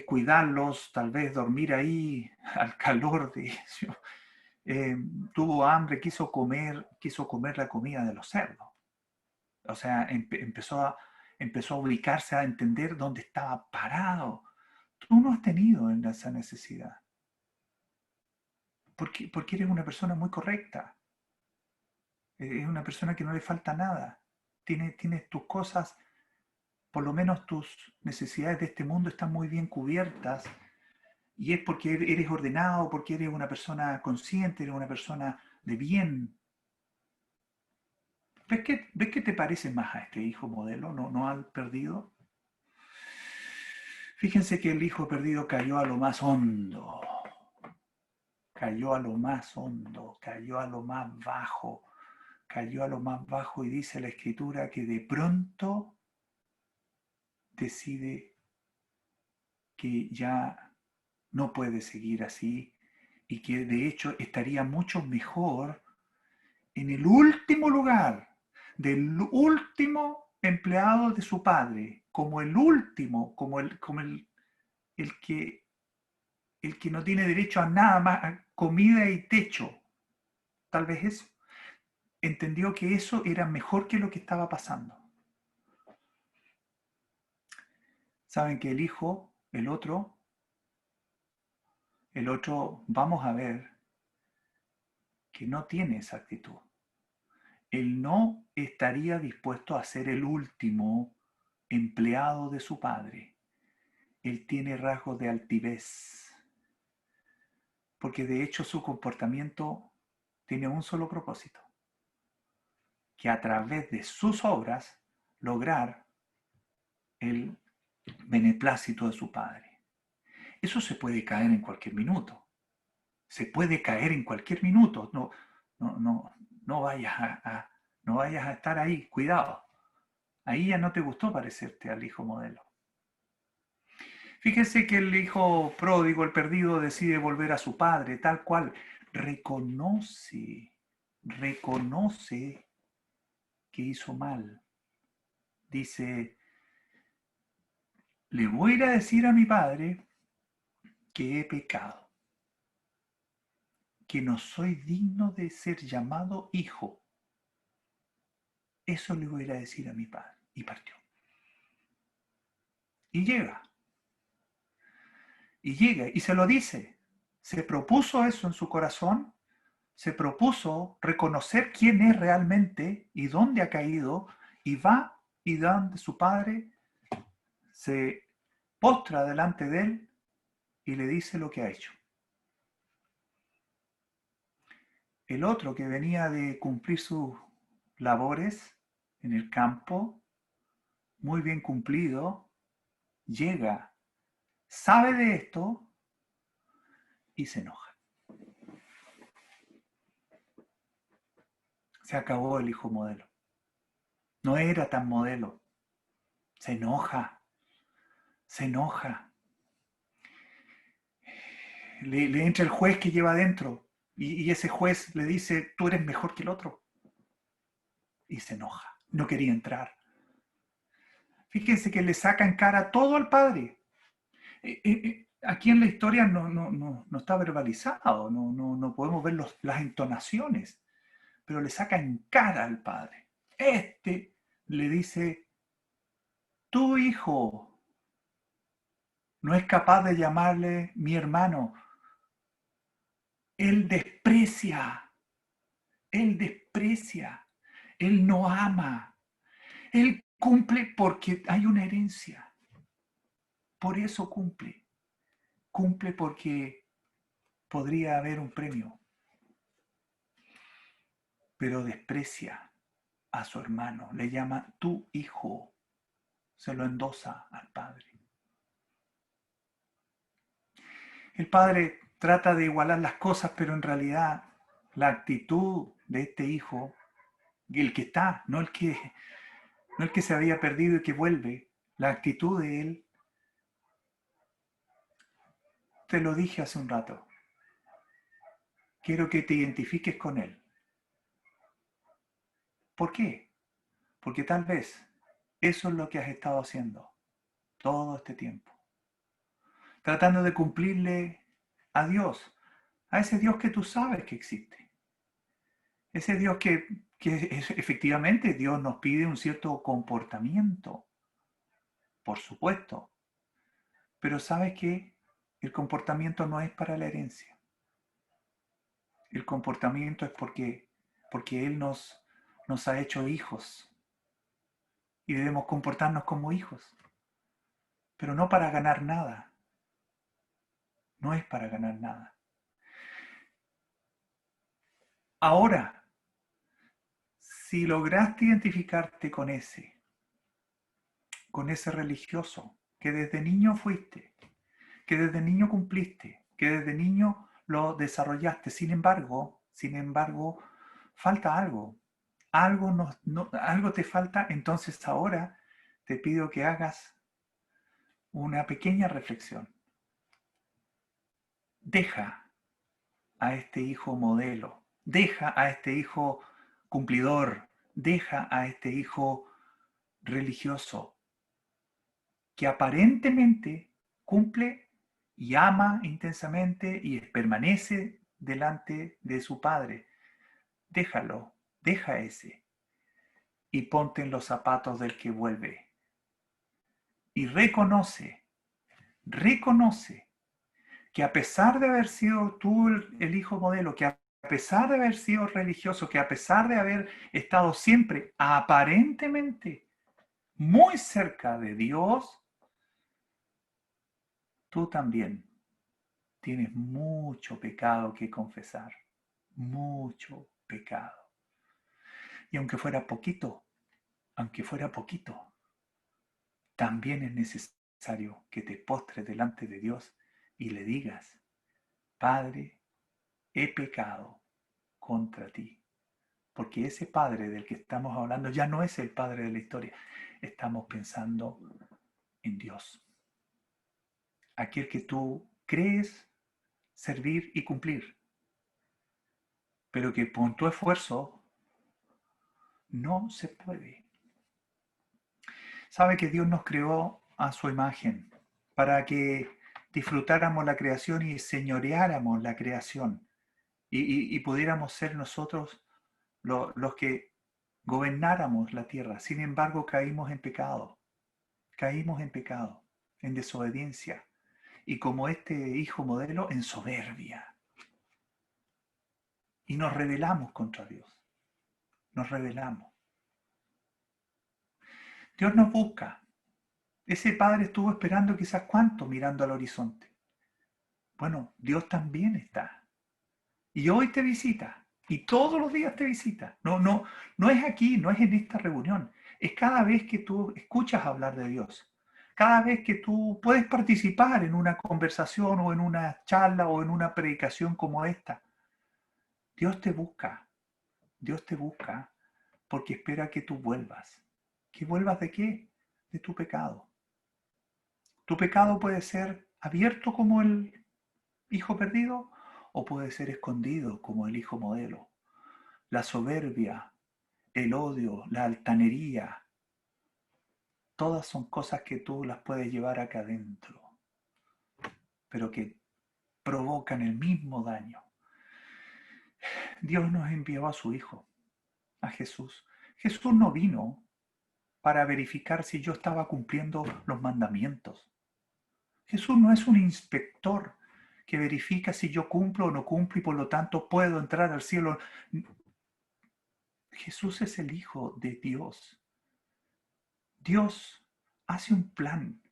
cuidarlos, tal vez dormir ahí al calor de ellos. Tuvo hambre, quiso comer la comida de los cerdos. O sea, empezó a ubicarse, a entender dónde estaba parado. Tú no has tenido esa necesidad, porque eres una persona muy correcta, es una persona que no le falta nada, tienes tus cosas, por lo menos tus necesidades de este mundo están muy bien cubiertas, y es porque eres ordenado, porque eres una persona consciente, eres una persona de bien. ¿Ves que te parece más a este hijo modelo, no al perdido? Fíjense que el hijo perdido cayó a lo más hondo, cayó a lo más hondo, cayó a lo más bajo, cayó a lo más bajo y dice la escritura que de pronto decide que ya no puede seguir así y que de hecho estaría mucho mejor en el último lugar del último empleado de su padre, como el último, el que el que no tiene derecho a nada más, a comida y techo. Tal vez eso. Entendió que eso era mejor que lo que estaba pasando. Saben que el otro, vamos a ver que no tiene esa actitud. Él no estaría dispuesto a ser el último empleado de su padre. Él tiene rasgos de altivez, porque de hecho su comportamiento tiene un solo propósito, que a través de sus obras lograr el beneplácito de su padre. Eso se puede caer en cualquier minuto. Se puede caer en cualquier minuto. No vayas no vayas a estar ahí. Cuidado. Ahí ya no te gustó parecerte al hijo modelo. Fíjese que el hijo pródigo, el perdido, decide volver a su padre, tal cual. Reconoce que hizo mal. Dice, le voy a ir a decir a mi padre que he pecado, que no soy digno de ser llamado hijo. Eso le voy a ir a decir a mi padre. Y partió. Y llega. Y llega. Y se lo dice. Se propuso eso en su corazón. Se propuso reconocer quién es realmente y dónde ha caído. Y va y donde su padre se postra delante de él y le dice lo que ha hecho. El otro que venía de cumplir sus labores en el campo, muy bien cumplido, llega, sabe de esto y se enoja. Se acabó el hijo modelo. No era tan modelo. Se enoja. Se enoja. le entra el juez que lleva adentro y ese juez le dice, tú eres mejor que el otro. Y se enoja, no quería entrar. Fíjense que le saca en cara todo al padre. Aquí en la historia no está verbalizado, no podemos ver las entonaciones, pero le saca en cara al padre. Este le dice, tu hijo no es capaz de llamarle mi hermano. Él desprecia, él desprecia, él no ama, él cumple porque hay una herencia. Por eso cumple. Cumple porque podría haber un premio, pero desprecia a su hermano, le llama tu hijo, se lo endosa al padre. El padre trata de igualar las cosas, pero en realidad la actitud de este hijo, el que está, no el que se había perdido y que vuelve, la actitud de él, te lo dije hace un rato, quiero que te identifiques con él. ¿Por qué? Porque tal vez eso es lo que has estado haciendo todo este tiempo. Tratando de cumplirle a Dios, a ese Dios que tú sabes que existe. Ese Dios que efectivamente Dios nos pide un cierto comportamiento, por supuesto. Pero ¿sabes qué? El comportamiento no es para la herencia. El comportamiento es porque Él nos ha hecho hijos y debemos comportarnos como hijos. Pero no para ganar nada. No es para ganar nada. Ahora, si lograste identificarte con ese religioso que desde niño fuiste, que desde niño cumpliste, que desde niño lo desarrollaste, sin embargo, falta algo. Algo te falta, entonces ahora te pido que hagas una pequeña reflexión. Deja a este hijo modelo, deja a este hijo cumplidor, deja a este hijo religioso que aparentemente cumple y ama intensamente y permanece delante de su padre. Déjalo, deja ese y ponte en los zapatos del que vuelve. Y reconoce que a pesar de haber sido tú el hijo modelo, que a pesar de haber sido religioso, que a pesar de haber estado siempre aparentemente muy cerca de Dios, tú también tienes mucho pecado que confesar, mucho pecado. Y aunque fuera poquito, también es necesario que te postres delante de Dios y le digas, Padre, he pecado contra ti. Porque ese Padre del que estamos hablando ya no es el Padre de la historia. Estamos pensando en Dios. Aquel que tú crees servir y cumplir, pero que con tu esfuerzo no se puede. Sabe que Dios nos creó a su imagen para que disfrutáramos la creación y señoreáramos la creación y pudiéramos ser nosotros los que gobernáramos la tierra. Sin embargo, caímos en desobediencia y como este hijo modelo, en soberbia. Y nos rebelamos contra Dios. Nos rebelamos. Dios nos busca. Ese padre estuvo esperando quizás cuánto mirando al horizonte. Bueno, Dios también está. Y hoy te visita. Y todos los días te visita. No es aquí, no es en esta reunión. Es cada vez que tú escuchas hablar de Dios. Cada vez que tú puedes participar en una conversación o en una charla o en una predicación como esta. Dios te busca. Dios te busca porque espera que tú vuelvas. ¿Que vuelvas de qué? De tu pecado. Tu pecado puede ser abierto como hijo perdido, o puede ser escondido como el hijo modelo. La soberbia, el odio, la altanería, todas son cosas que tú las puedes llevar acá adentro, pero que provocan el mismo daño. Dios nos envió a su Hijo, a Jesús. Jesús no vino para verificar si yo estaba cumpliendo los mandamientos. Jesús no es un inspector que verifica si yo cumplo o no cumplo y por lo tanto puedo entrar al cielo. Jesús es el Hijo de Dios. Dios hace un plan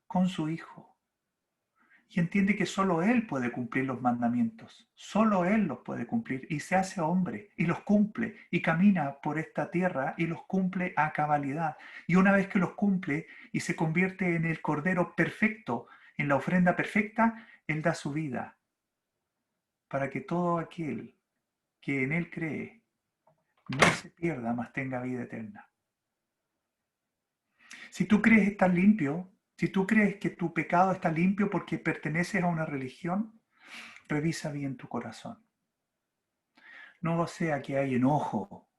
con su Hijo y entiende que solo Él puede cumplir los mandamientos, solo Él los puede cumplir y se hace hombre y los cumple y camina por esta tierra y los cumple a cabalidad. Y una vez que los cumple y se convierte en el Cordero perfecto, en la ofrenda perfecta, Él da su vida para que todo aquel que en Él cree no se pierda, mas tenga vida eterna. Si tú crees estar limpio, si tú crees que tu pecado está limpio porque perteneces a una religión, revisa bien tu corazón. No sea que hay enojo,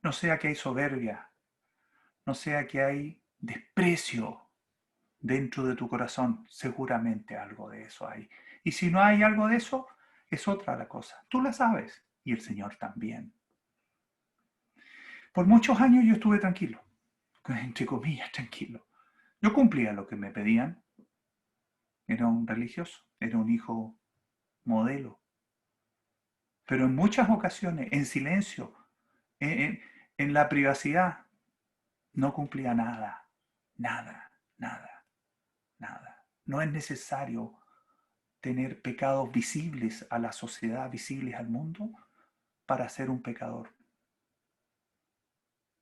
no sea que hay soberbia, no sea que hay desprecio dentro de tu corazón. Seguramente algo de eso hay. Y si no hay algo de eso, es otra la cosa. Tú la sabes y el Señor también. Por muchos años yo estuve tranquilo, entre comillas tranquilo. Yo cumplía lo que me pedían. Era un religioso, era un hijo modelo. Pero en muchas ocasiones, en silencio, en la privacidad, no cumplía nada, nada, nada, nada. No es necesario tener pecados visibles a la sociedad, visibles al mundo, para ser un pecador.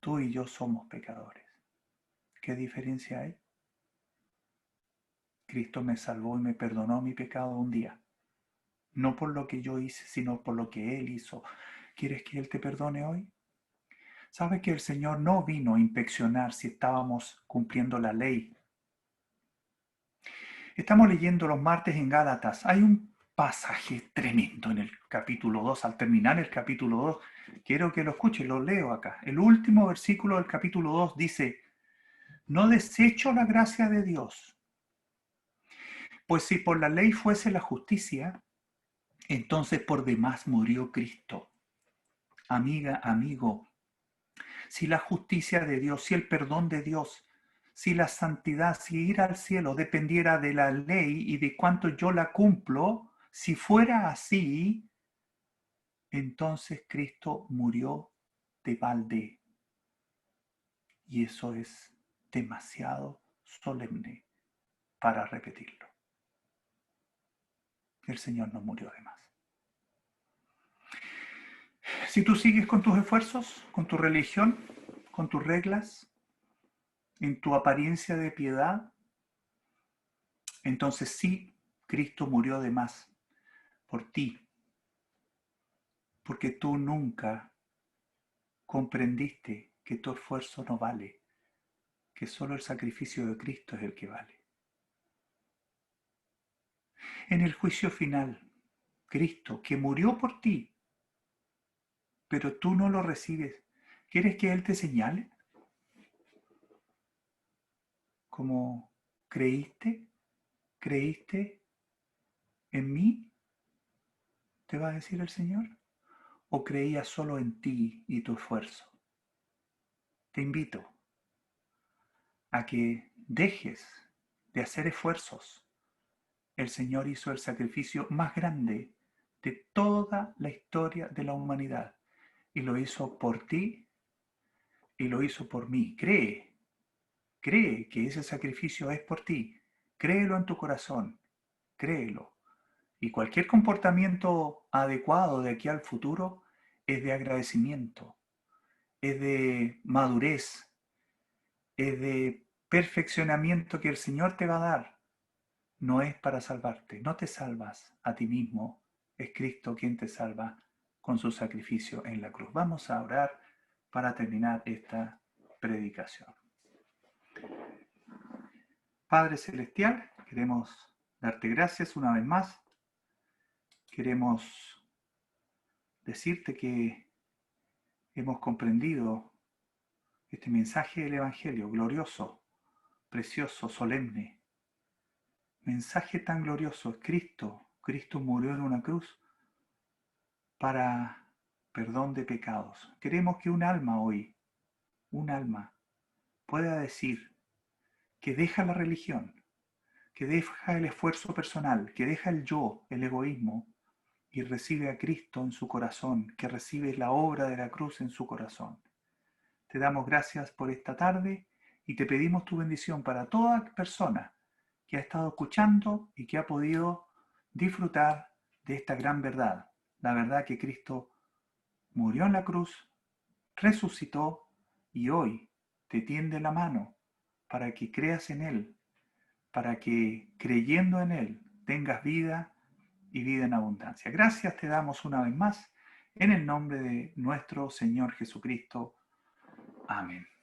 Tú y yo somos pecadores. ¿Qué diferencia hay? Cristo me salvó y me perdonó mi pecado un día. No por lo que yo hice, sino por lo que Él hizo. ¿Quieres que Él te perdone hoy? ¿Sabes que el Señor no vino a inspeccionar si estábamos cumpliendo la ley? Estamos leyendo los martes en Gálatas. Hay un pasaje tremendo en el capítulo 2. Al terminar el capítulo 2, quiero que lo escuchen, lo leo acá. El último versículo del capítulo 2 dice, no desecho la gracia de Dios, pues si por la ley fuese la justicia, entonces por demás murió Cristo. Amiga, amigo, si la justicia de Dios, si el perdón de Dios, si la santidad, si ir al cielo dependiera de la ley y de cuánto yo la cumplo, si fuera así, entonces Cristo murió de balde. Y eso es demasiado solemne para repetirlo. El Señor no murió de más. Si tú sigues con tus esfuerzos, con tu religión, con tus reglas, en tu apariencia de piedad, entonces sí, Cristo murió de más por ti, porque tú nunca comprendiste que tu esfuerzo no vale, que solo el sacrificio de Cristo es el que vale. En el juicio final, Cristo, que murió por ti, pero tú no lo recibes, ¿quieres que Él te señale? Como creíste, creíste en mí, te va a decir el Señor, o creías solo en ti y tu esfuerzo. Te invito a que dejes de hacer esfuerzos. El Señor hizo el sacrificio más grande de toda la historia de la humanidad y lo hizo por ti y lo hizo por mí. Cree que ese sacrificio es por ti. Créelo en tu corazón, créelo. Y cualquier comportamiento adecuado de aquí al futuro es de agradecimiento, es de madurez, es de perfeccionamiento que el Señor te va a dar. No es para salvarte, no te salvas a ti mismo, es Cristo quien te salva con su sacrificio en la cruz. Vamos a orar para terminar esta predicación. Padre Celestial, queremos darte gracias una vez más. Queremos decirte que hemos comprendido este mensaje del Evangelio glorioso, precioso, solemne. Mensaje tan glorioso es Cristo. Cristo murió en una cruz para perdón de pecados. Queremos que un alma hoy, un alma, pueda decir que deja la religión, que deja el esfuerzo personal, que deja el yo, el egoísmo, y recibe a Cristo en su corazón, que recibe la obra de la cruz en su corazón. Te damos gracias por esta tarde y te pedimos tu bendición para toda persona que ha estado escuchando y que ha podido disfrutar de esta gran verdad, la verdad que Cristo murió en la cruz, resucitó y hoy te tiende la mano para que creas en Él, para que creyendo en Él tengas vida y vida en abundancia. Gracias te damos una vez más en el nombre de nuestro Señor Jesucristo. Amén.